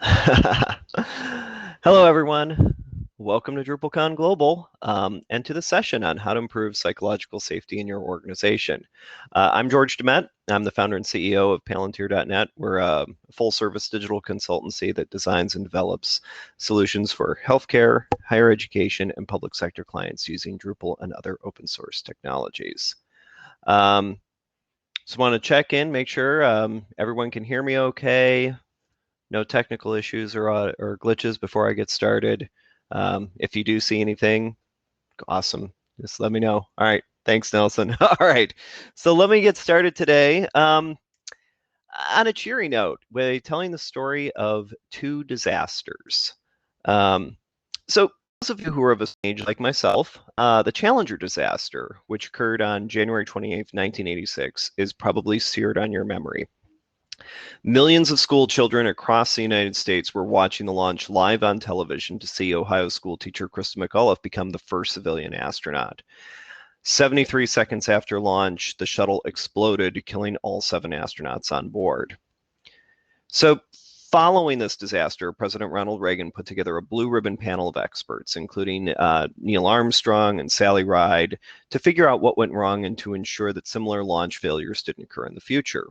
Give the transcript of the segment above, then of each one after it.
Hello, everyone. Welcome to DrupalCon Global and to the session on how to improve psychological safety in your organization. I'm George Demet. I'm the founder and CEO of Palantir.net. We're a full-service digital consultancy that designs and develops solutions for healthcare, higher education, and public sector clients using Drupal and other open source technologies. Just want to check in, make sure everyone can hear me okay. No technical issues or glitches before I get started. If you do see anything, awesome. Just let me know. All right. Thanks, Nelson. All right. So let me get started today. On a cheery note, by telling the story of two disasters. So those of you who are of a age like myself, the Challenger disaster, which occurred on January 28th, 1986, is probably seared on your memory. Millions of school children across the United States were watching the launch live on television to see Ohio school teacher Krista McAuliffe become the first civilian astronaut. 73 seconds after launch, the shuttle exploded, killing all 7 astronauts on board. So, following this disaster, President Ronald Reagan put together a blue ribbon panel of experts, including Neil Armstrong and Sally Ride, to figure out what went wrong and to ensure that similar launch failures didn't occur in the future.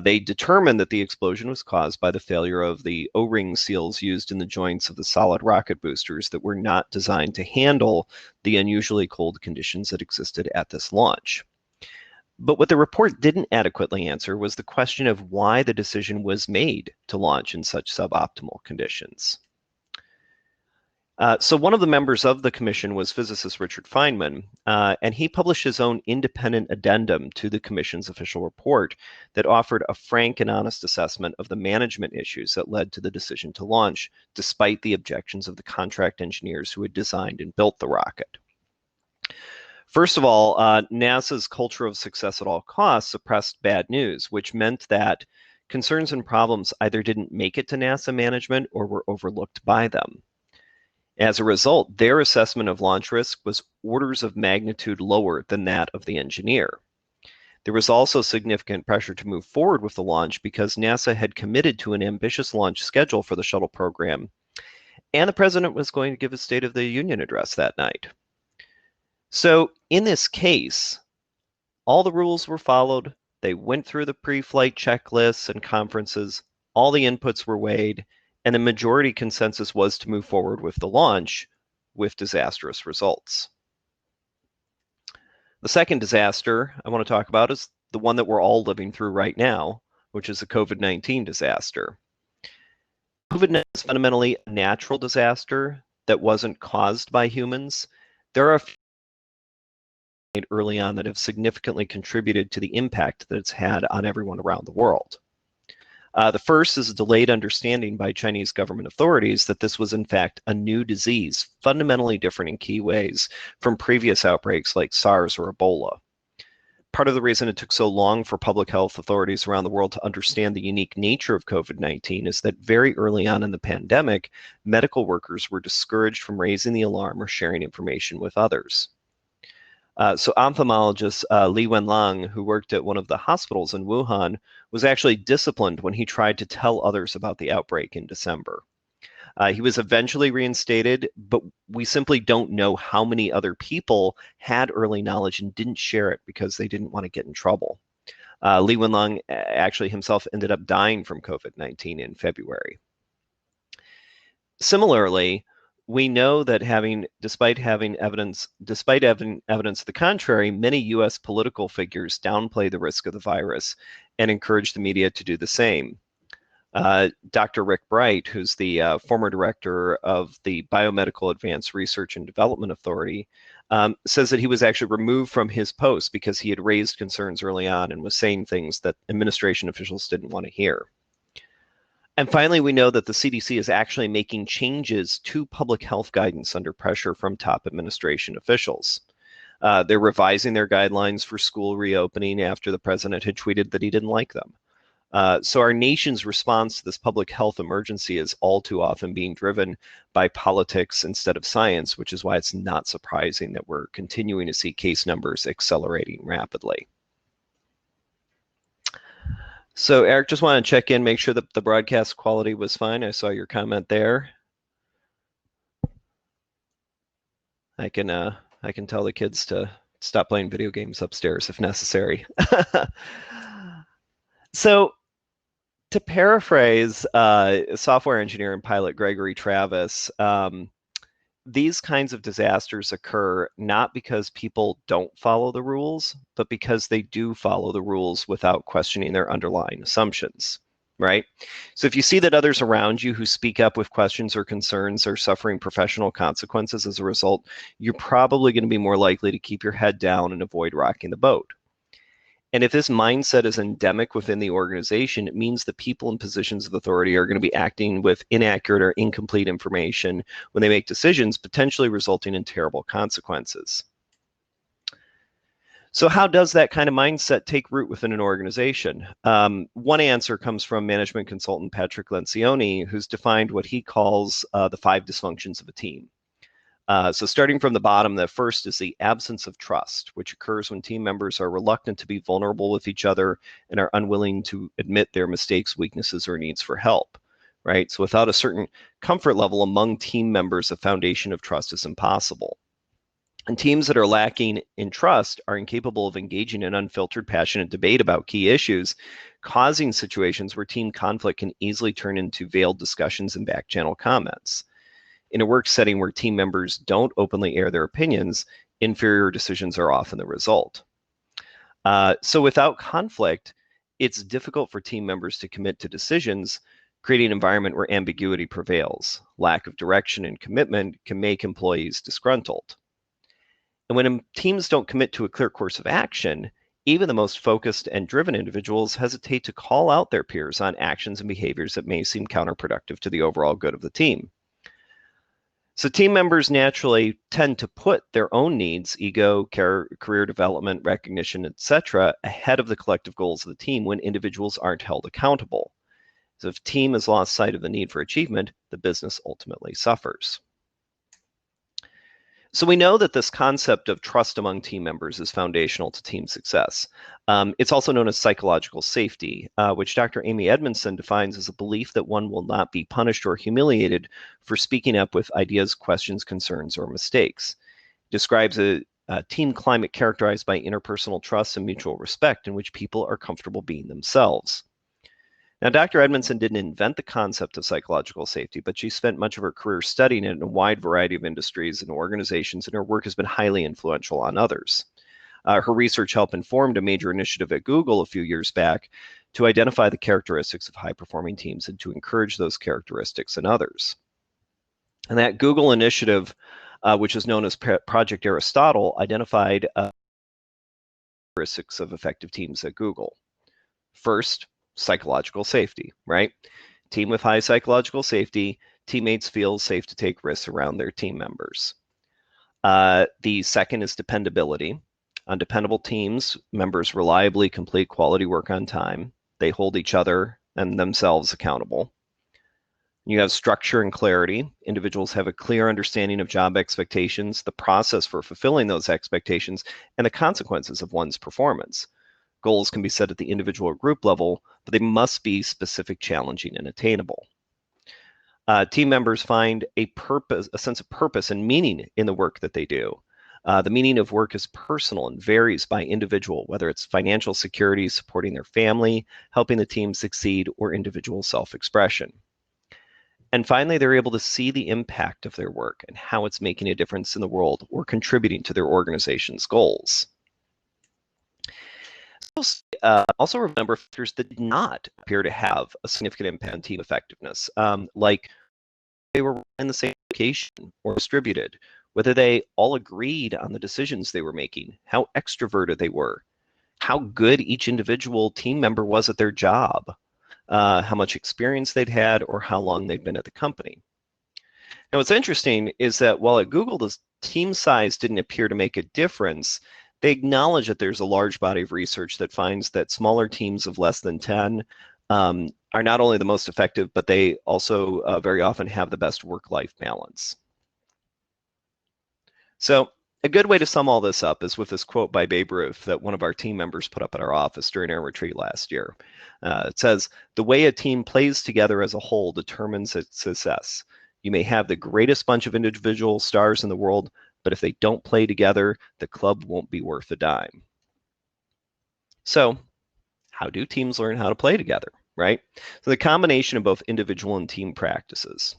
They determined that the explosion was caused by the failure of the O-ring seals used in the joints of the solid rocket boosters that were not designed to handle the unusually cold conditions that existed at this launch. But what the report didn't adequately answer was the question of why the decision was made to launch in such suboptimal conditions. So one of the members of the commission was physicist Richard Feynman, and he published his own independent addendum to the commission's official report that offered a frank and honest assessment of the management issues that led to the decision to launch, despite the objections of the contract engineers who had designed and built the rocket. First of all, NASA's culture of success at all costs suppressed bad news, which meant that concerns and problems either didn't make it to NASA management or were overlooked by them. As a result, their assessment of launch risk was orders of magnitude lower than that of the engineer. There was also significant pressure to move forward with the launch because NASA had committed to an ambitious launch schedule for the shuttle program, and the president was going to give a State of the Union address that night. So in this case, all the rules were followed. They went through the pre-flight checklists and conferences. All the inputs were weighed, and the majority consensus was to move forward with the launch with disastrous results. The second disaster I want to talk about is the one that we're all living through right now, which is the COVID-19 disaster. COVID-19 is fundamentally a natural disaster that wasn't caused by humans. There are a few early on that have significantly contributed to the impact that it's had on everyone around the world. The first is a delayed understanding by Chinese government authorities that this was in fact a new disease, fundamentally different in key ways from previous outbreaks like SARS or Ebola. Part of the reason it took so long for public health authorities around the world to understand the unique nature of COVID-19 is that very early on in the pandemic, medical workers were discouraged from raising the alarm or sharing information with others. So ophthalmologist Li Wenlang, who worked at one of the hospitals in Wuhan, was actually disciplined when he tried to tell others about the outbreak in December. He was eventually reinstated, but we simply don't know how many other people had early knowledge and didn't share it because they didn't want to get in trouble. Li Wenlang actually himself ended up dying from COVID-19 in February. Similarly, we know that despite having evidence to the contrary, many U.S. political figures downplay the risk of the virus and encourage the media to do the same. Dr. Rick Bright, who's the former director of the Biomedical Advanced Research and Development Authority, says that he was actually removed from his post because he had raised concerns early on and was saying things that administration officials didn't want to hear. And finally, we know that the CDC is actually making changes to public health guidance under pressure from top administration officials. They're revising their guidelines for school reopening after the president had tweeted that he didn't like them. So our nation's response to this public health emergency is all too often being driven by politics instead of science, which is why it's not surprising that we're continuing to see case numbers accelerating rapidly. So Eric, just want to check in, make sure that the broadcast quality was fine. I saw your comment there. I can tell the kids to stop playing video games upstairs if necessary. So to paraphrase software engineer and pilot Gregory Travis, these kinds of disasters occur not because people don't follow the rules, but because they do follow the rules without questioning their underlying assumptions, right? So if you see that others around you who speak up with questions or concerns are suffering professional consequences as a result, you're probably going to be more likely to keep your head down and avoid rocking the boat. And if this mindset is endemic within the organization, it means that people in positions of authority are going to be acting with inaccurate or incomplete information when they make decisions, potentially resulting in terrible consequences. So how does that kind of mindset take root within an organization? One answer comes from management consultant Patrick Lencioni, who's defined what he calls the 5 dysfunctions of a team. So starting from the bottom, the first is the absence of trust, which occurs when team members are reluctant to be vulnerable with each other and are unwilling to admit their mistakes, weaknesses, or needs for help, right? So without a certain comfort level among team members, a foundation of trust is impossible. And teams that are lacking in trust are incapable of engaging in unfiltered, passionate debate about key issues, causing situations where team conflict can easily turn into veiled discussions and back-channel comments. In a work setting where team members don't openly air their opinions, inferior decisions are often the result. So without conflict, it's difficult for team members to commit to decisions, creating an environment where ambiguity prevails. Lack of direction and commitment can make employees disgruntled. And when teams don't commit to a clear course of action, even the most focused and driven individuals hesitate to call out their peers on actions and behaviors that may seem counterproductive to the overall good of the team. So team members naturally tend to put their own needs, ego, career development, recognition, etc., ahead of the collective goals of the team when individuals aren't held accountable. So if team has lost sight of the need for achievement, the business ultimately suffers. So we know that this concept of trust among team members is foundational to team success. It's also known as psychological safety, which Dr. Amy Edmondson defines as a belief that one will not be punished or humiliated for speaking up with ideas, questions, concerns, or mistakes. It describes a team climate characterized by interpersonal trust and mutual respect in which people are comfortable being themselves. Now, Dr. Edmondson didn't invent the concept of psychological safety, but she spent much of her career studying it in a wide variety of industries and organizations, and her work has been highly influential on others. Her research helped inform a major initiative at Google a few years back to identify the characteristics of high-performing teams and to encourage those characteristics in others. And that Google initiative, which is known as Project Aristotle, identified characteristics of effective teams at Google. First, psychological safety, right? Team with high psychological safety, teammates feel safe to take risks around their team members. The second is dependability. On dependable teams, members reliably complete quality work on time. They hold each other and themselves accountable. You have structure and clarity. Individuals have a clear understanding of job expectations, the process for fulfilling those expectations, and the consequences of one's performance. Goals can be set at the individual or group level, but they must be specific, challenging, and attainable. Team members find a sense of purpose and meaning in the work that they do. The meaning of work is personal and varies by individual, whether it's financial security, supporting their family, helping the team succeed, or individual self-expression. And finally, they're able to see the impact of their work and how it's making a difference in the world or contributing to their organization's goals. Also, remember factors that did not appear to have a significant impact on team effectiveness, like they were in the same location or distributed, whether they all agreed on the decisions they were making, how extroverted they were, how good each individual team member was at their job, how much experience they'd had, or how long they'd been at the company. Now, what's interesting is that while at Google, the team size didn't appear to make a difference, they acknowledge that there's a large body of research that finds that smaller teams of less than 10 are not only the most effective, but they also very often have the best work-life balance. So A good way to sum all this up is with this quote by Babe Ruth that one of our team members put up at our office during our retreat last year. It says, "The way a team plays together as a whole determines its success. You may have the greatest bunch of individual stars in the world, but if they don't play together, the club won't be worth a dime." So, how do teams learn how to play together, right? So the combination of both individual and team practices.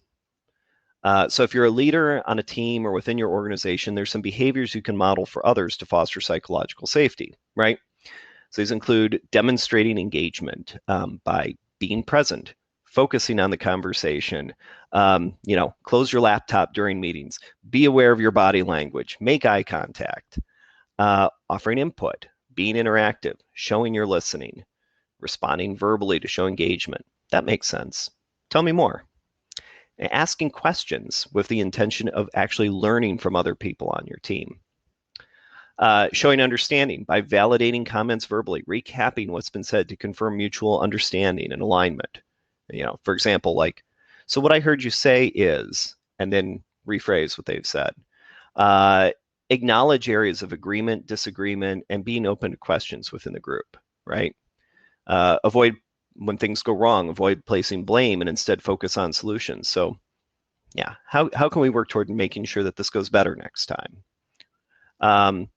So if you're a leader on a team or within your organization, there's some behaviors you can model for others to foster psychological safety, right? So these include demonstrating engagement by being present, focusing on the conversation, close your laptop during meetings, be aware of your body language, make eye contact, offering input, being interactive, showing you're listening, responding verbally to show engagement. That makes sense. Tell me more. Asking questions with the intention of actually learning from other people on your team. Showing understanding by validating comments verbally, recapping what's been said to confirm mutual understanding and alignment. For example, like, "So what I heard you say is," and then rephrase what they've said. Acknowledge areas of agreement, disagreement, and being open to questions within the group, right? Avoid, when things go wrong, avoid placing blame and instead focus on solutions. So yeah, how can we work toward making sure that this goes better next time?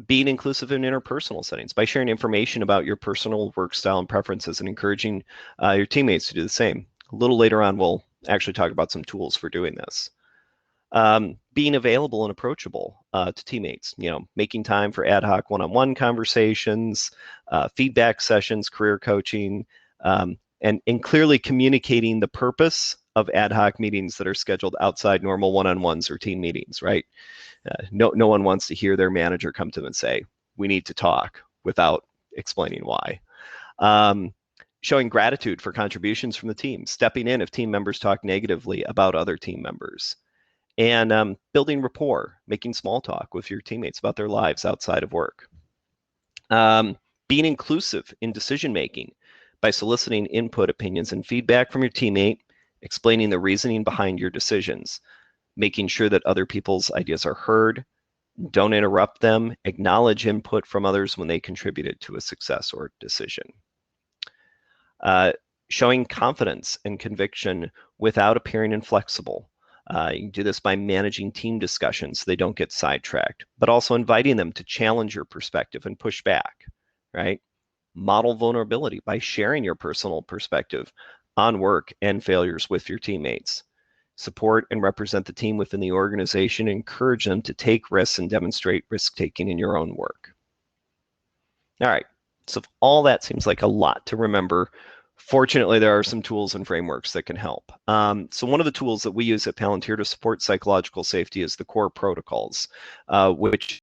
Being inclusive in interpersonal settings by sharing information about your personal work style and preferences and encouraging your teammates to do the same. A little later on, we'll actually talk about some tools for doing this. Being available and approachable to teammates, making time for ad hoc one-on-one conversations, feedback sessions, career coaching, and clearly communicating the purpose of ad hoc meetings that are scheduled outside normal one-on-ones or team meetings, right? No one wants to hear their manager come to them and say, "We need to talk," without explaining why. Showing gratitude for contributions from the team, stepping in if team members talk negatively about other team members, and building rapport, making small talk with your teammates about their lives outside of work. Being inclusive in decision making by soliciting input, opinions, and feedback from your teammate, explaining the reasoning behind your decisions, making sure that other people's ideas are heard, don't interrupt them, acknowledge input from others when they contributed to a success or decision. Showing confidence and conviction without appearing inflexible. You can do this by managing team discussions so they don't get sidetracked, but also inviting them to challenge your perspective and push back, right? Model vulnerability by sharing your personal perspective on work and failures with your teammates. Support and represent the team within the organization, encourage them to take risks and demonstrate risk-taking in your own work. All right, so if all that seems like a lot to remember, fortunately, there are some tools and frameworks that can help. So one of the tools that we use at Palantir to support psychological safety is the core protocols, which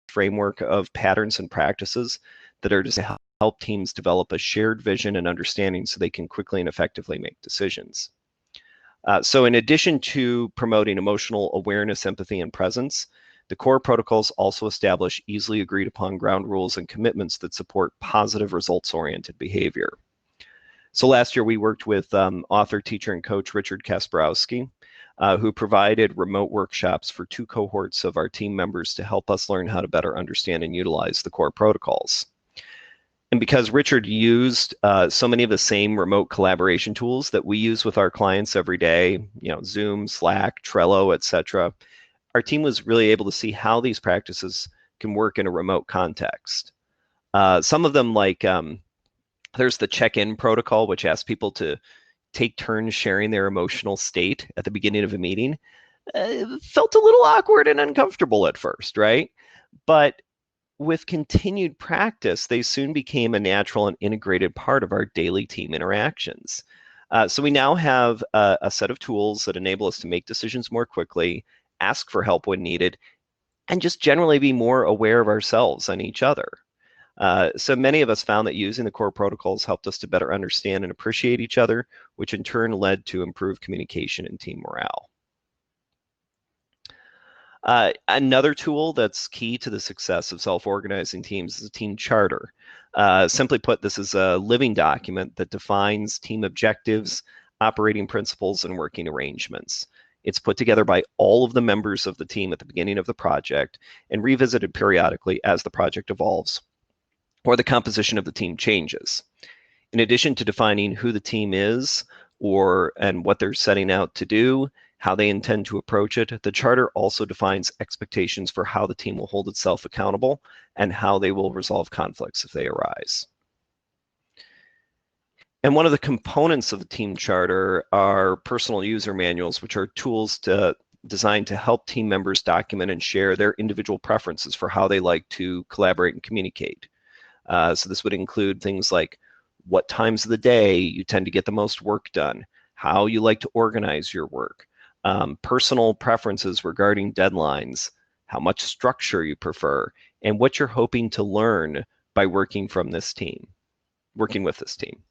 framework of patterns and practices that are to help teams develop a shared vision and understanding so they can quickly and effectively make decisions. So in addition to promoting emotional awareness, empathy, and presence, the core protocols also establish easily agreed upon ground rules and commitments that support positive results-oriented behavior. So last year we worked with author, teacher, and coach Richard Kasparowski, who provided remote workshops for 2 cohorts of our team members to help us learn how to better understand and utilize the core protocols. And because Richard used so many of the same remote collaboration tools that we use with our clients every day, Zoom, Slack, Trello, etc., our team was really able to see how these practices can work in a remote context. Some of them, like there's the check-in protocol, which asks people to take turns sharing their emotional state at the beginning of a meeting. Felt a little awkward and uncomfortable at first, right? But with continued practice, they soon became a natural and integrated part of our daily team interactions. So we now have a set of tools that enable us to make decisions more quickly, ask for help when needed, and just generally be more aware of ourselves and each other. So many of us found that using the core protocols helped us to better understand and appreciate each other, which in turn led to improved communication and team morale. Another tool that's key to the success of self-organizing teams is a team charter. Simply put, this is a living document that defines team objectives, operating principles, and working arrangements. It's put together by all of the members of the team at the beginning of the project and revisited periodically as the project evolves or the composition of the team changes. In addition to defining who the team is and what they're setting out to do, how they intend to approach it, the charter also defines expectations for how the team will hold itself accountable and how they will resolve conflicts if they arise. And one of the components of the team charter are personal user manuals, which are tools designed to help team members document and share their individual preferences for how they like to collaborate and communicate. So this would include things like what times of the day you tend to get the most work done, how you like to organize your work, personal preferences regarding deadlines, how much structure you prefer, and what you're hoping to learn by working with this team.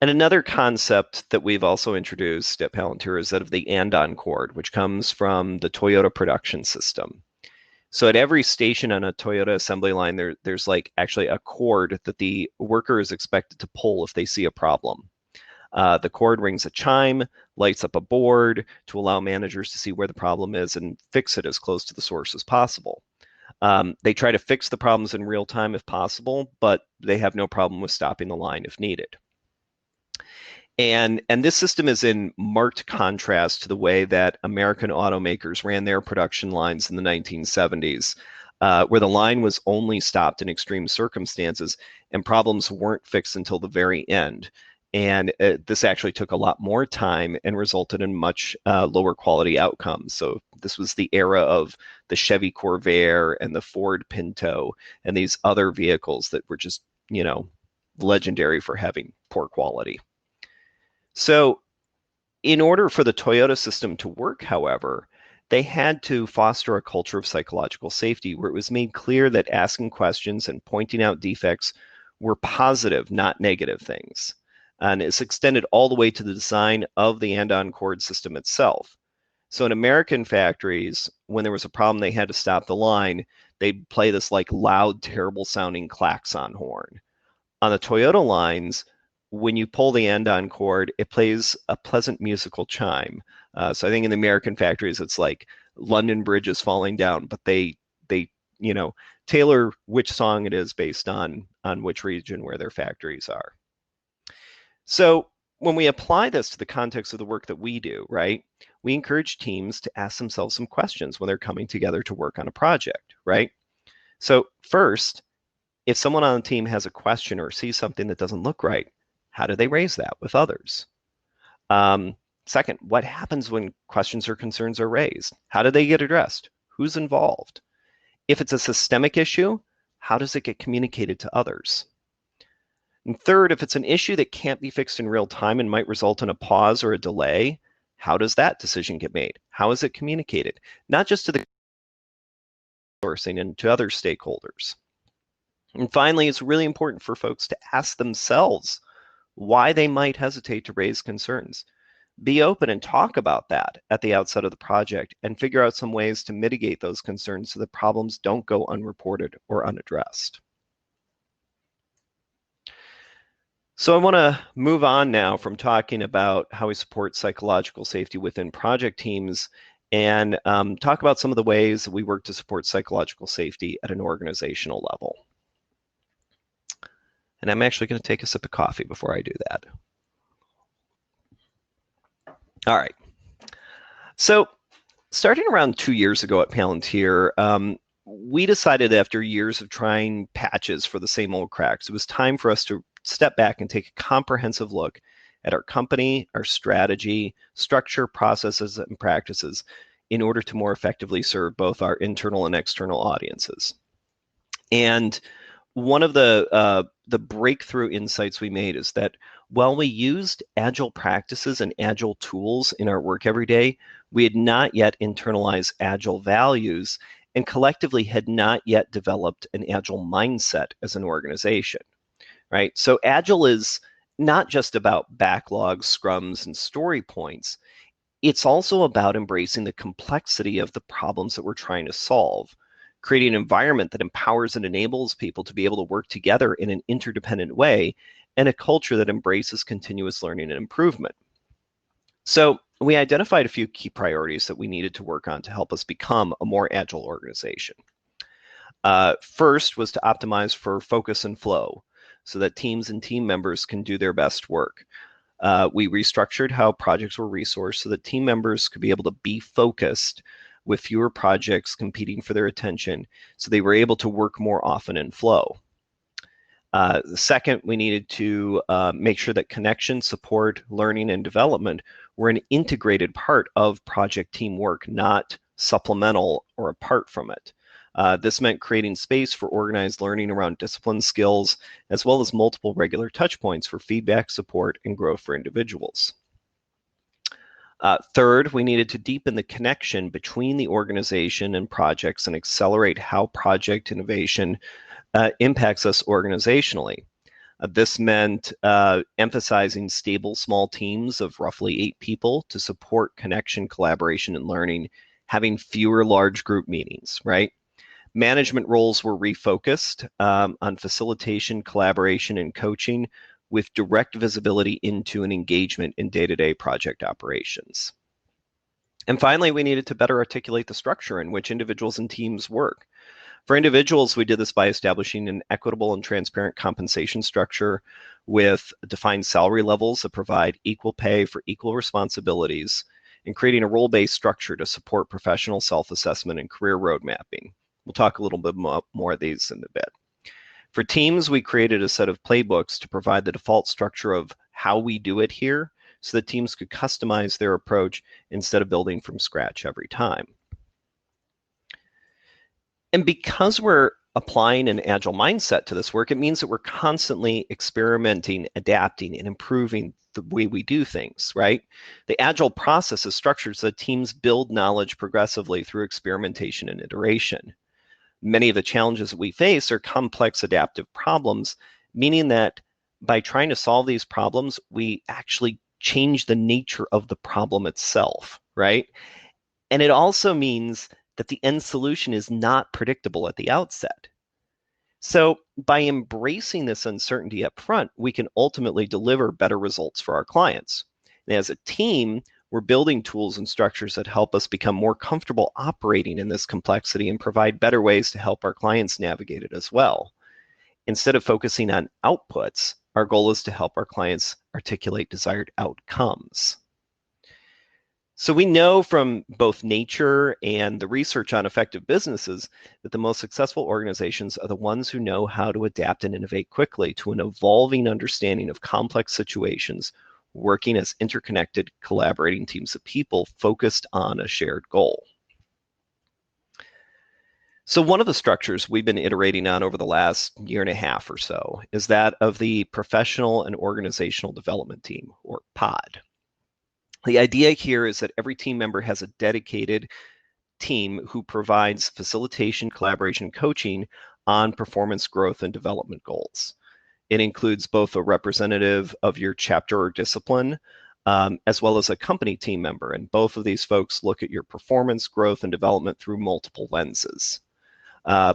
And another concept that we've also introduced at Palantir is that of the and-on cord, which comes from the Toyota production system. So at every station on a Toyota assembly line, there's like actually a cord that the worker is expected to pull if they see a problem. The cord rings a chime, lights up a board to allow managers to see where the problem is and fix it as close to the source as possible. They try to fix the problems in real time if possible, but they have no problem with stopping the line if needed. And this system is in marked contrast to the way that American automakers ran their production lines in the 1970s, where the line was only stopped in extreme circumstances and problems weren't fixed until the very end. And this actually took a lot more time and resulted in much lower quality outcomes. So this was the era of the Chevy Corvair and the Ford Pinto and these other vehicles that were just, legendary for having poor quality. So in order for the Toyota system to work, however, they had to foster a culture of psychological safety where it was made clear that asking questions and pointing out defects were positive, not negative things. And it's extended all the way to the design of the and-on cord system itself. So in American factories, when there was a problem, they had to stop the line, they'd play this like loud, terrible sounding klaxon horn. On the Toyota lines, when you pull the and-on cord, it plays a pleasant musical chime. So I think in the American factories, it's like London Bridge is falling down, but they tailor which song it is based on which region where their factories are. So when we apply this to the context of the work that we do, right, we encourage teams to ask themselves some questions when they're coming together to work on a project, right? So first, if someone on the team has a question or sees something that doesn't look right, how do they raise that with others? Second, what happens when questions or concerns are raised? How do they get addressed? Who's involved? If it's a systemic issue, how does it get communicated to others? And third, if it's an issue that can't be fixed in real time and might result in a pause or a delay, how does that decision get made? How is it communicated? Not just to the sourcing and to other stakeholders. And finally, it's really important for folks to ask themselves why they might hesitate to raise concerns. Be open and talk about that at the outset of the project and figure out some ways to mitigate those concerns so that problems don't go unreported or unaddressed. So I want to move on now from talking about how we support psychological safety within project teams and talk about some of the ways that we work to support psychological safety at an organizational level. And I'm actually going to take a sip of coffee before I do that. All right. So starting around 2 years ago at Palantir, we decided after years of trying patches for the same old cracks, it was time for us to step back and take a comprehensive look at our company, our strategy, structure, processes, and practices in order to more effectively serve both our internal and external audiences. And one of the breakthrough insights we made is that while we used agile practices and agile tools in our work every day, we had not yet internalized agile values and collectively had not yet developed an agile mindset as an organization, right? So agile is not just about backlogs, scrums, and story points. It's also about embracing the complexity of the problems that we're trying to solve, creating an environment that empowers and enables people to be able to work together in an interdependent way, and a culture that embraces continuous learning and improvement. So we identified a few key priorities that we needed to work on to help us become a more agile organization. First was to optimize for focus and flow so that teams and team members can do their best work. We restructured how projects were resourced so that team members could be able to be focused with fewer projects competing for their attention, so they were able to work more often in flow. Second, we needed to make sure that connection, support, learning, and development were an integrated part of project teamwork, not supplemental or apart from it. This meant creating space for organized learning around discipline skills, as well as multiple regular touch points for feedback, support, and growth for individuals. Third, we needed to deepen the connection between the organization and projects and accelerate how project innovation impacts us organizationally. This meant emphasizing stable small teams of roughly 8 people to support connection, collaboration, and learning, having fewer large group meetings, right? Management roles were refocused on facilitation, collaboration, and coaching with direct visibility into and engagement in day-to-day project operations. And finally, we needed to better articulate the structure in which individuals and teams work. For individuals, we did this by establishing an equitable and transparent compensation structure with defined salary levels that provide equal pay for equal responsibilities, and creating a role-based structure to support professional self-assessment and career road mapping. We'll talk a little bit more of these in a bit. For teams, we created a set of playbooks to provide the default structure of how we do it here so that teams could customize their approach instead of building from scratch every time. And because we're applying an agile mindset to this work, it means that we're constantly experimenting, adapting, and improving the way we do things, right? The agile process is structured so that teams build knowledge progressively through experimentation and iteration. Many of the challenges that we face are complex adaptive problems, meaning that by trying to solve these problems, we actually change the nature of the problem itself, right? And it also means that the end solution is not predictable at the outset. So by embracing this uncertainty up front, we can ultimately deliver better results for our clients. And as a team, we're building tools and structures that help us become more comfortable operating in this complexity and provide better ways to help our clients navigate it as well. Instead of focusing on outputs, our goal is to help our clients articulate desired outcomes. So we know from both nature and the research on effective businesses that the most successful organizations are the ones who know how to adapt and innovate quickly to an evolving understanding of complex situations, working as interconnected, collaborating teams of people focused on a shared goal. So one of the structures we've been iterating on over the last year and a half or so is that of the Professional and Organizational Development Team, or POD. The idea here is that every team member has a dedicated team who provides facilitation, collaboration, and coaching on performance growth and development goals. It includes both a representative of your chapter or discipline, as well as a company team member. And both of these folks look at your performance, growth, and development through multiple lenses.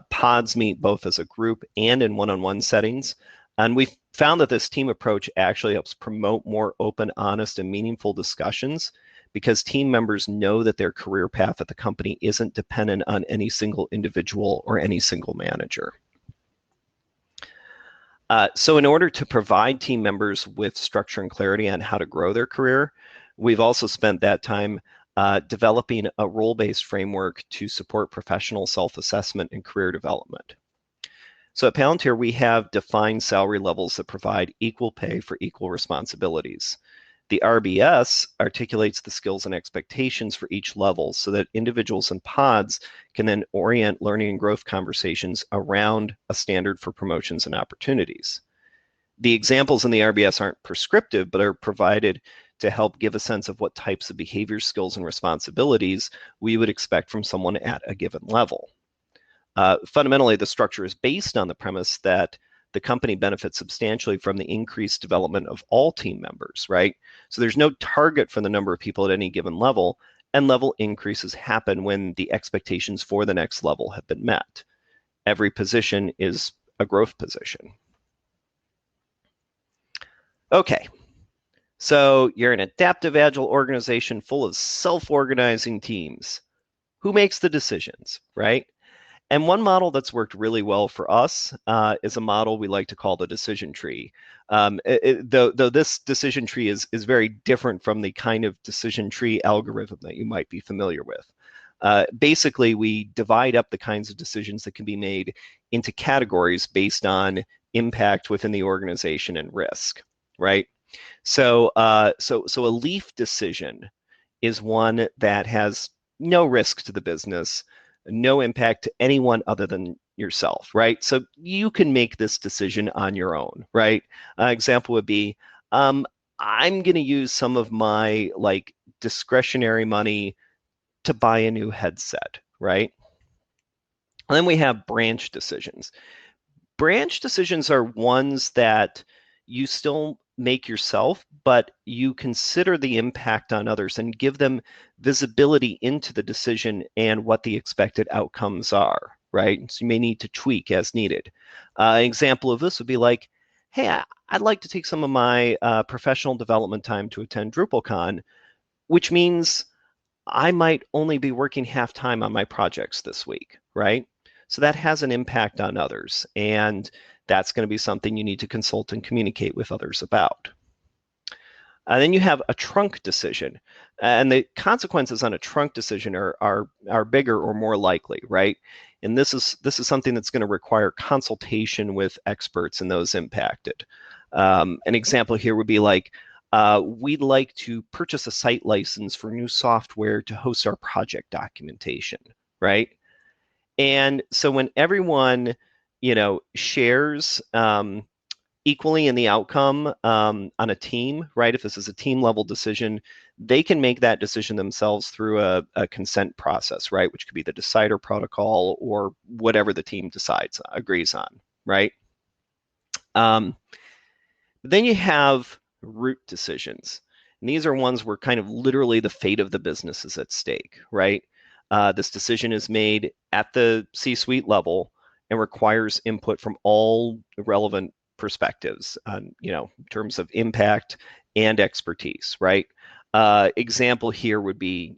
Pods meet both as a group and in one-on-one settings. And we found that this team approach actually helps promote more open, honest, and meaningful discussions because team members know that their career path at the company isn't dependent on any single individual or any single manager. So in order to provide team members with structure and clarity on how to grow their career, we've also spent that time developing a role-based framework to support professional self-assessment and career development. So at Palantir, we have defined salary levels that provide equal pay for equal responsibilities. The RBS articulates the skills and expectations for each level so that individuals and pods can then orient learning and growth conversations around a standard for promotions and opportunities. The examples in the RBS aren't prescriptive, but are provided to help give a sense of what types of behavior, skills, and responsibilities we would expect from someone at a given level. Fundamentally, the structure is based on the premise that the company benefits substantially from the increased development of all team members, right? So there's no target for the number of people at any given level, and level increases happen when the expectations for the next level have been met. Every position is a growth position. Okay, So you're an adaptive, agile organization full of self-organizing teams. Who makes the decisions, right? And one model that's worked really well for us is a model we like to call the decision tree. Though this decision tree is very different from the kind of decision tree algorithm that you might be familiar with. Basically, we divide up the kinds of decisions that can be made into categories based on impact within the organization and risk, right? So a leaf decision is one that has no risk to the business, no impact to anyone other than yourself, right? So you can make this decision on your own, right? Example would be, I'm going to use some of my like discretionary money to buy a new headset, right? And then we have branch decisions. Branch decisions are ones that you still make yourself, but you consider the impact on others and give them visibility into the decision and what the expected outcomes are, right? So you may need to tweak as needed. An example of this would be like, hey, I'd like to take some of my professional development time to attend DrupalCon, which means I might only be working half time on my projects this week, right? So that has an impact on others, and that's going to be something you need to consult and communicate with others about. And then you have a trunk decision, and the consequences on a trunk decision are bigger or more likely, right? And this is something that's going to require consultation with experts and those impacted. An example here would be like, we'd like to purchase a site license for new software to host our project documentation, right? And so when everyone, shares equally in the outcome on a team, right? If this is a team level decision, they can make that decision themselves through a consent process, right? Which could be the decider protocol or whatever the team agrees on, right? Then you have root decisions. And these are ones where kind of literally the fate of the business is at stake, right? This decision is made at the C-suite level and requires input from all relevant perspectives on, in terms of impact and expertise, right? Example here would be,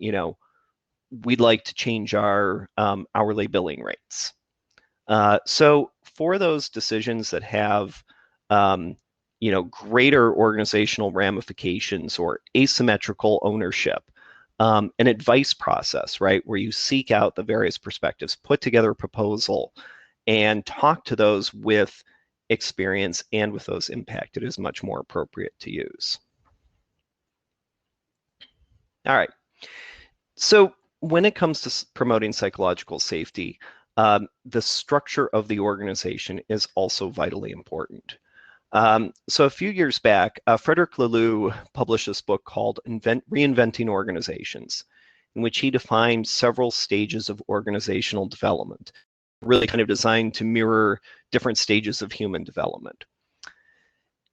we'd like to change our hourly billing rates. So for those decisions that have greater organizational ramifications or asymmetrical ownership, an advice process, right, where you seek out the various perspectives, put together a proposal, and talk to those with experience and with those impacted is much more appropriate to use. All right. So when it comes to promoting psychological safety, the structure of the organization is also vitally important. So a few years back, Frederick Laloux published this book called Reinventing Organizations, in which he defined several stages of organizational development, really kind of designed to mirror different stages of human development.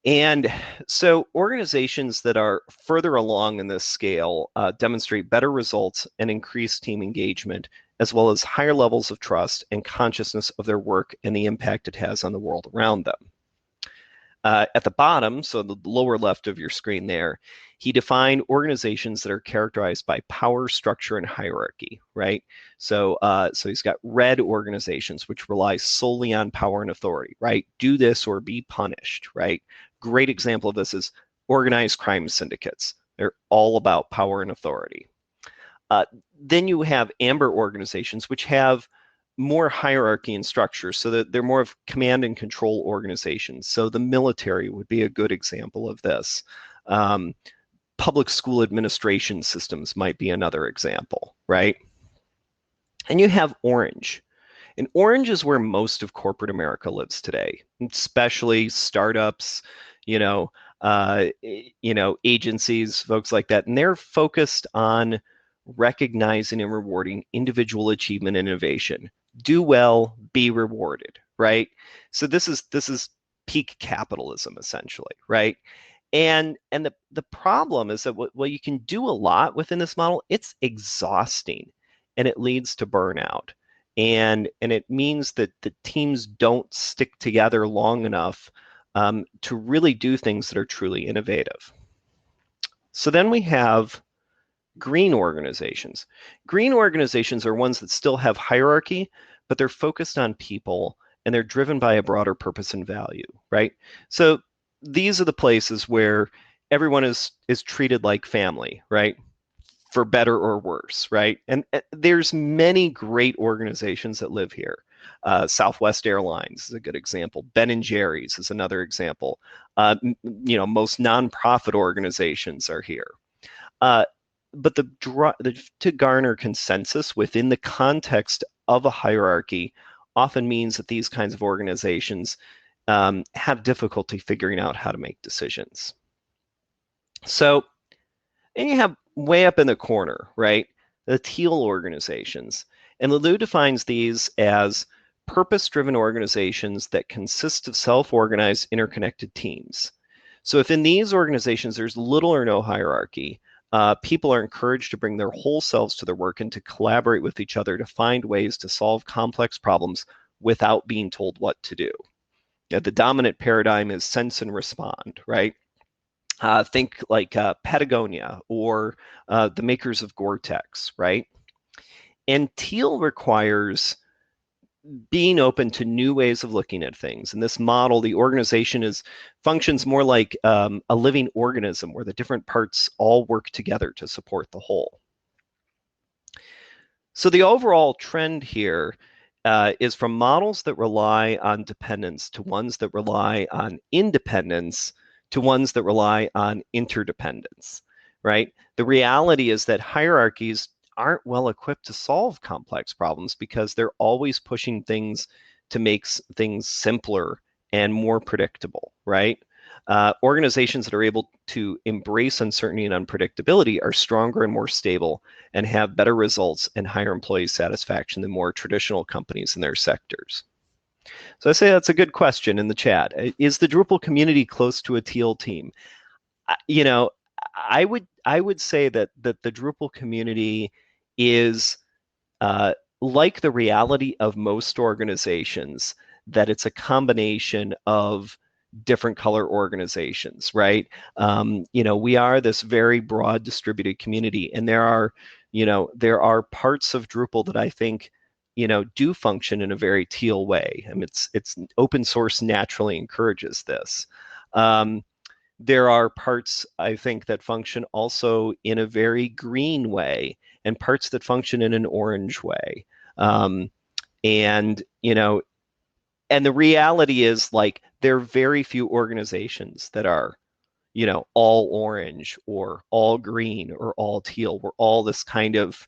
And so organizations that are further along in this scale demonstrate better results and increased team engagement, as well as higher levels of trust and consciousness of their work and the impact it has on the world around them. At the bottom, so the lower left of your screen there, he defined organizations that are characterized by power, structure, and hierarchy, right? So he's got red organizations, which rely solely on power and authority, right? Do this or be punished, right? Great example of this is organized crime syndicates. They're all about power and authority. Then you have amber organizations, which have more hierarchy and structure, so that they're more of command and control organizations. So the military would be a good example of this. Public school administration systems might be another example, right? And you have orange. And orange is where most of corporate America lives today, especially startups, agencies, folks like that. And they're focused on recognizing and rewarding individual achievement and innovation. Do well, be rewarded, right? So this is peak capitalism, essentially, right? And the problem is that while you can do a lot within this model, it's exhausting and it leads to burnout. And it means that the teams don't stick together long enough to really do things that are truly innovative. So then we have green organizations. Green organizations are ones that still have hierarchy, but they're focused on people and they're driven by a broader purpose and value, right? So these are the places where everyone is treated like family, right? For better or worse, right? And there's many great organizations that live here. Southwest Airlines is a good example. Ben and Jerry's is another example. Most nonprofit organizations are here. Uh, but to garner consensus within the context of a hierarchy often means that these kinds of organizations have difficulty figuring out how to make decisions. So, and you have way up in the corner, right, the teal organizations. And Lelou defines these as purpose-driven organizations that consist of self-organized, interconnected teams. So if in these organizations there's little or no hierarchy, people are encouraged to bring their whole selves to their work and to collaborate with each other to find ways to solve complex problems without being told what to do. The dominant paradigm is sense and respond, right? Think like Patagonia or the makers of Gore-Tex, right? And teal requires being open to new ways of looking at things. In this model, the organization functions more like a living organism where the different parts all work together to support the whole. So the overall trend here is from models that rely on dependence to ones that rely on independence to ones that rely on interdependence, right? The reality is that hierarchies aren't well equipped to solve complex problems because they're always pushing things to make things simpler and more predictable, right? Organizations that are able to embrace uncertainty and unpredictability are stronger and more stable and have better results and higher employee satisfaction than more traditional companies in their sectors. So I say that's a good question in the chat. Is the Drupal community close to a teal team? You know, I would say that the Drupal community is like the reality of most organizations, that it's a combination of different color organizations, right? We are this very broad distributed community, and there are parts of Drupal that I think do function in a very teal way. I mean, it's open source naturally encourages this. There are parts, I think, that function also in a very green way, and parts that function in an orange way. Um, and the reality is, like, there are very few organizations that are all orange or all green or all teal. We're all this kind of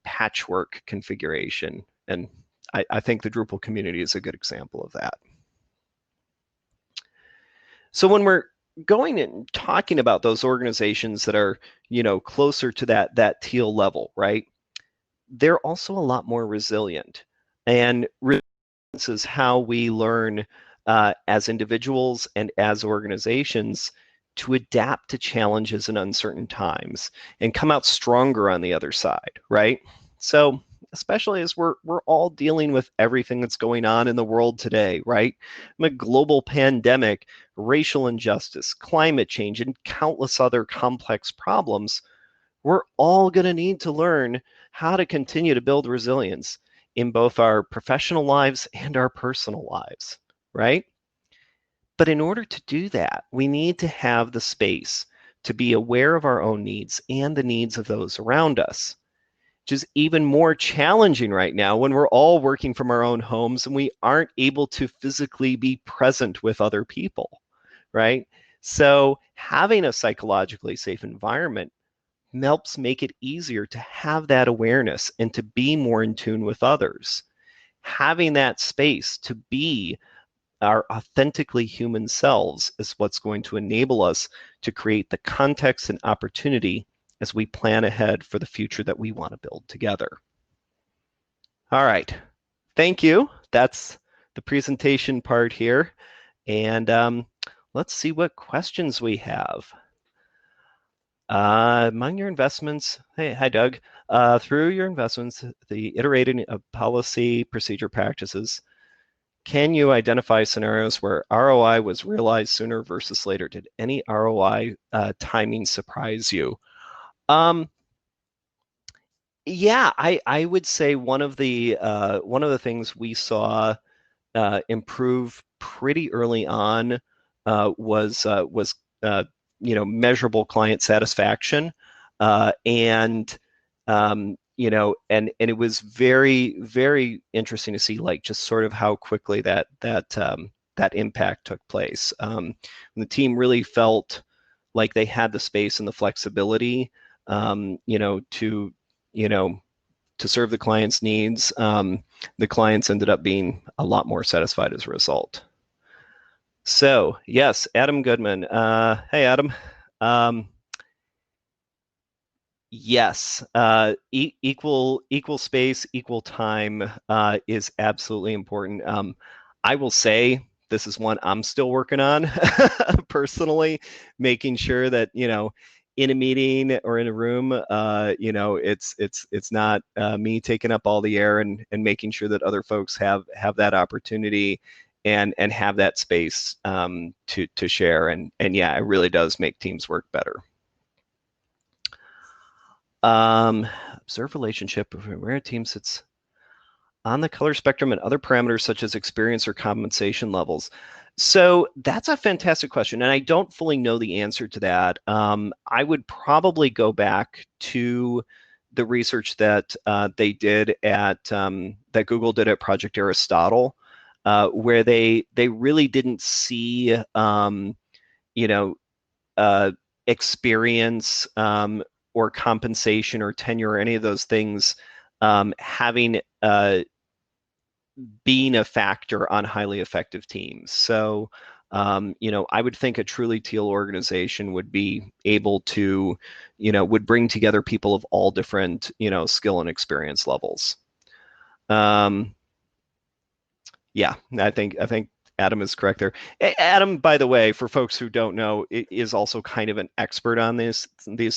patchwork configuration, and I think the Drupal community is a good example of that. So when we're going and talking about those organizations that are closer to that teal level, right, they're also a lot more resilient. And resilience is how we learn as individuals and as organizations to adapt to challenges in uncertain times and come out stronger on the other side, right? So especially as we're all dealing with everything that's going on in the world today, right? A global pandemic, racial injustice, climate change, and countless other complex problems, we're all going to need to learn how to continue to build resilience in both our professional lives and our personal lives, right? But in order to do that, we need to have the space to be aware of our own needs and the needs of those around us, which is even more challenging right now when we're all working from our own homes and we aren't able to physically be present with other people, right? So having a psychologically safe environment helps make it easier to have that awareness and to be more in tune with others. Having that space to be our authentically human selves is what's going to enable us to create the context and opportunity as we plan ahead for the future that we want to build together. All right, thank you. That's the presentation part here. And let's see what questions we have. Among your investments, hi Doug. Through your investments, the iterating of policy, procedure, practices, Can you identify scenarios where ROI was realized sooner versus later? Did any ROI timing surprise you? Yeah, I would say one of the things we saw improve pretty early on was measurable client satisfaction, and and it was very interesting to see like just sort of how quickly that impact took place. The team really felt like they had the space and the flexibility, to you know to serve the client's needs. The clients ended up being a lot more satisfied as a result. So yes, Adam Goodman. Hey, Adam. Um, yes, equal space, equal time is absolutely important. I will say this is one I'm still working on personally, making sure that in a meeting or in a room, it's not me taking up all the air, and making sure that other folks have that opportunity and have that space to share, and yeah, it really does make teams work better. Observe relationship where a team sits on the color spectrum and other parameters such as experience or compensation levels. So that's a fantastic question, and I don't fully know the answer to that. I would probably go back to the research that they did at that Google did at Project Aristotle, where they really didn't see you know uh, experience or compensation or tenure or any of those things having being a factor on highly effective teams. So, I would think a truly teal organization would be able to, would bring together people of all different, skill and experience levels. Yeah, I think Adam is correct there. Adam, by the way, for folks who don't know, is also kind of an expert on these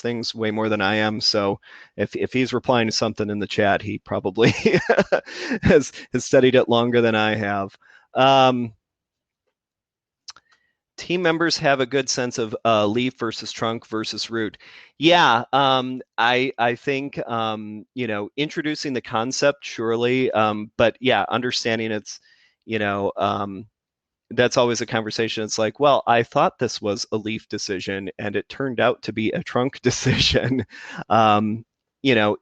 things way more than I am. So if he's replying to something in the chat, he probably has studied it longer than I have. Team members have a good sense of leaf versus trunk versus root. Yeah, I think introducing the concept surely, but yeah, understanding it's that's always a conversation. It's like, well, I thought this was a leaf decision, and it turned out to be a trunk decision.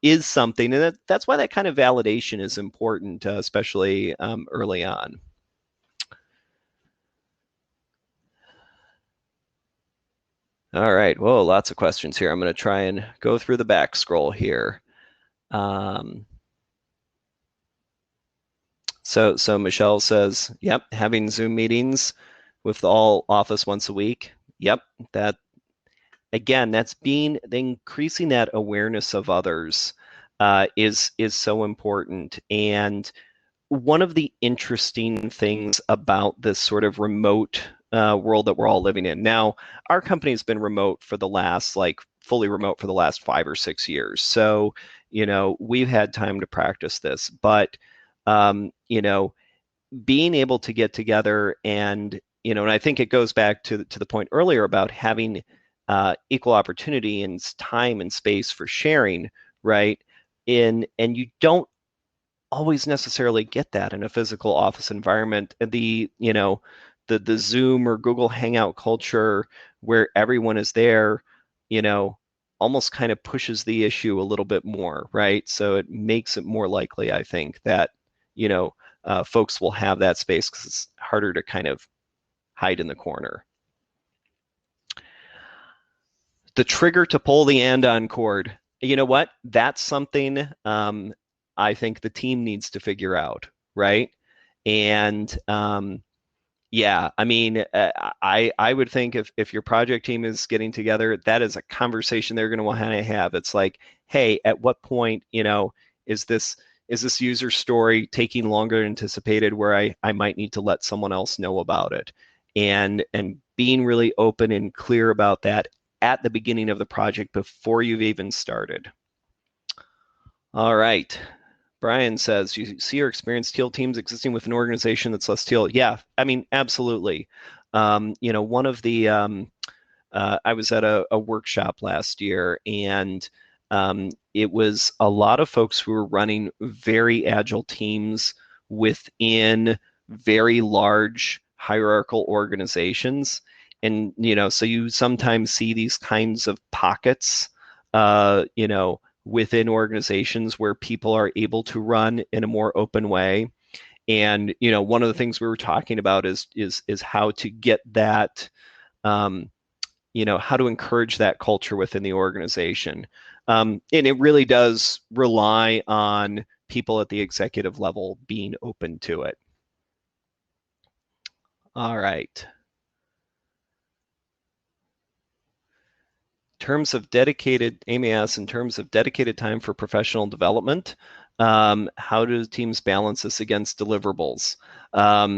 Is something, and that's why that kind of validation is important, especially early on. All right. Whoa, lots of questions here. I'm going to try and go through the back scroll here. So Michelle says, yep, having Zoom meetings with all office once a week. Yep, that's increasing that awareness of others is so important. And one of the interesting things about this sort of remote world that we're all living in now, our company has been remote for the last fully remote for the last 5 or 6 years. So we've had time to practice this, but being able to get together and I think it goes back to the point earlier about having equal opportunity and time and space for sharing, right? And you don't always necessarily get that in a physical office environment. The Zoom or Google Hangout culture where everyone is there, almost kind of pushes the issue a little bit more, right? So it makes it more likely, I think, that folks will have that space because it's harder to kind of hide in the corner. The trigger to pull the and-on cord. You know what? That's something I think the team needs to figure out, right? And yeah, I mean, I would think if your project team is getting together, that is a conversation they're going to want to have. It's like, hey, at what point, is this user story taking longer than anticipated where I might need to let someone else know about it? And being really open and clear about that at the beginning of the project before you've even started. All right. Brian says, you see or experience teal teams existing with an organization that's less teal. Yeah, I mean, absolutely. One of the I was at a workshop last year, and it was a lot of folks who were running very agile teams within very large hierarchical organizations. And, so you sometimes see these kinds of pockets, within organizations where people are able to run in a more open way. And, one of the things we were talking about is how to get that, um, how to encourage that culture within the organization. And it really does rely on people at the executive level being open to it. All right. In terms of dedicated, Amy asks, in terms of dedicated time for professional development, how do teams balance this against deliverables? That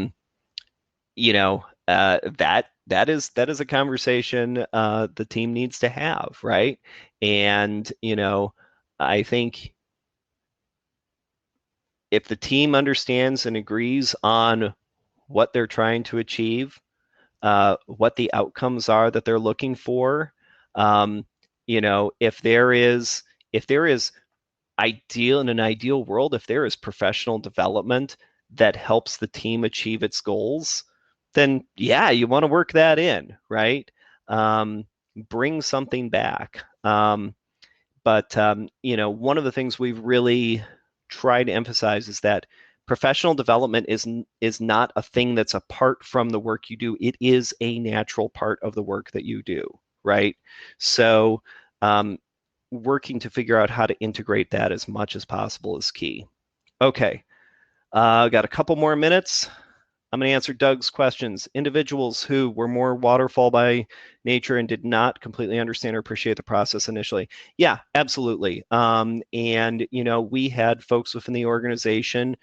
is a conversation the team needs to have, right? And I think if the team understands and agrees on what they're trying to achieve, what the outcomes are that they're looking for, if there is ideal in an ideal world, if there is professional development that helps the team achieve its goals, then yeah, you want to work that in, right? Bring something back. But one of the things we've really tried to emphasize is that professional development is not a thing that's apart from the work you do. It is a natural part of the work that you do, right? So um, working to figure out how to integrate that as much as possible is key. Okay, got a couple more minutes. I'm going to answer Doug's questions. Individuals who were more waterfall by nature and did not completely understand or appreciate the process initially. Yeah, absolutely. And, we had folks within the organization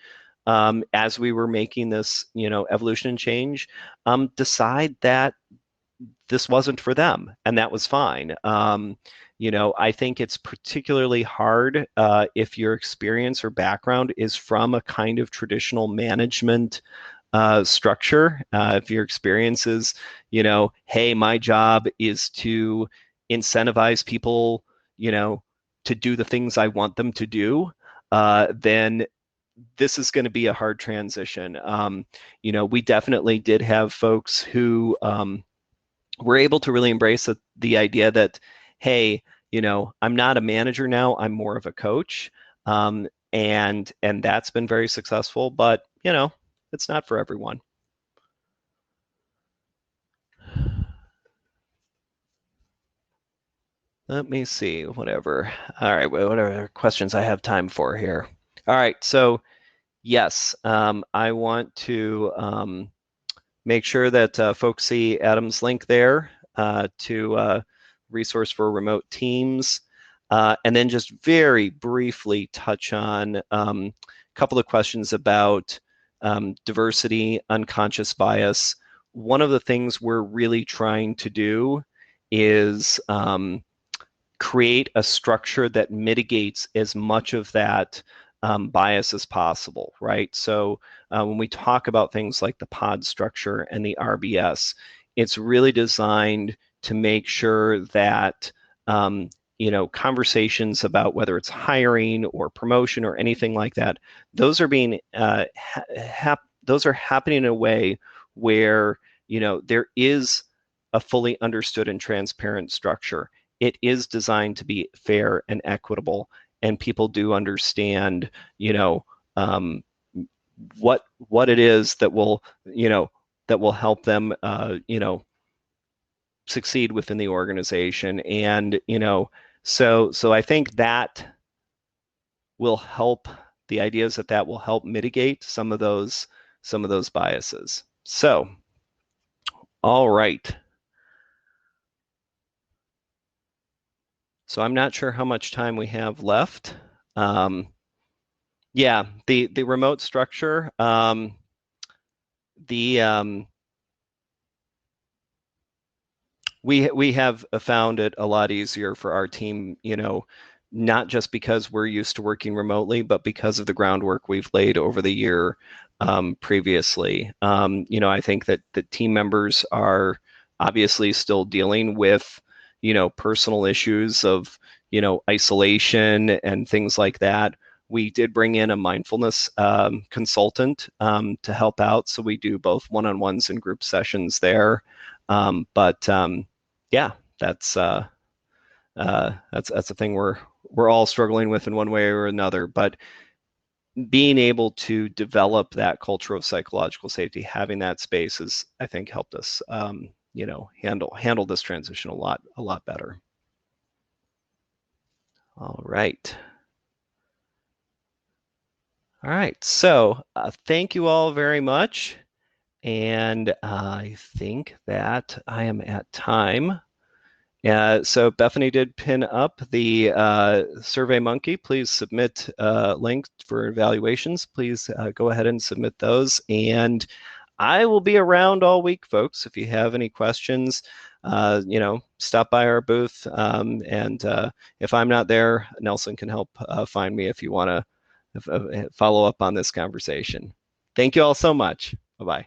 as we were making this, evolution and change, decide that this wasn't for them, and that was fine. I think it's particularly hard if your experience or background is from a kind of traditional management structure. If your experience is, hey, my job is to incentivize people, to do the things I want them to do, then this is going to be a hard transition. We definitely did have folks who were able to really embrace the idea that, hey, I'm not a manager now, I'm more of a coach. And that's been very successful, but it's not for everyone. Let me see, whatever. All right, whatever questions I have time for here. All right, so yes, I want to make sure that folks see Adam's link there to resource for remote teams. And then just very briefly touch on a couple of questions about diversity, unconscious bias. One of the things we're really trying to do is create a structure that mitigates as much of that bias as possible, right? So when we talk about things like the pod structure and the RBS, it's really designed to make sure that conversations about whether it's hiring or promotion or anything like that, those are being those are happening in a way where there is a fully understood and transparent structure. It is designed to be fair and equitable, and people do understand, um, what it is that will, help them, succeed within the organization. And so I think that will help. The idea is that will help mitigate some of those biases. So, all right. So I'm not sure how much time we have left. Yeah, the remote structure, we have found it a lot easier for our team, not just because we're used to working remotely, but because of the groundwork we've laid over the year previously. I think that the team members are obviously still dealing with, personal issues of, isolation and things like that. We did bring in a mindfulness consultant to help out, so we do both one-on-ones and group sessions there. But yeah, that's a thing we're all struggling with in one way or another. But being able to develop that culture of psychological safety, having that space has, I think, helped us, handle this transition a lot better. All right. All right. So thank you all very much. And I think that I am at time. So Bethany did pin up the Survey Monkey. Please submit links for evaluations. Please go ahead and submit those. And I will be around all week, folks. If you have any questions, stop by our booth. And if I'm not there, Nelson can help find me if you want to follow up on this conversation. Thank you all so much. Bye-bye.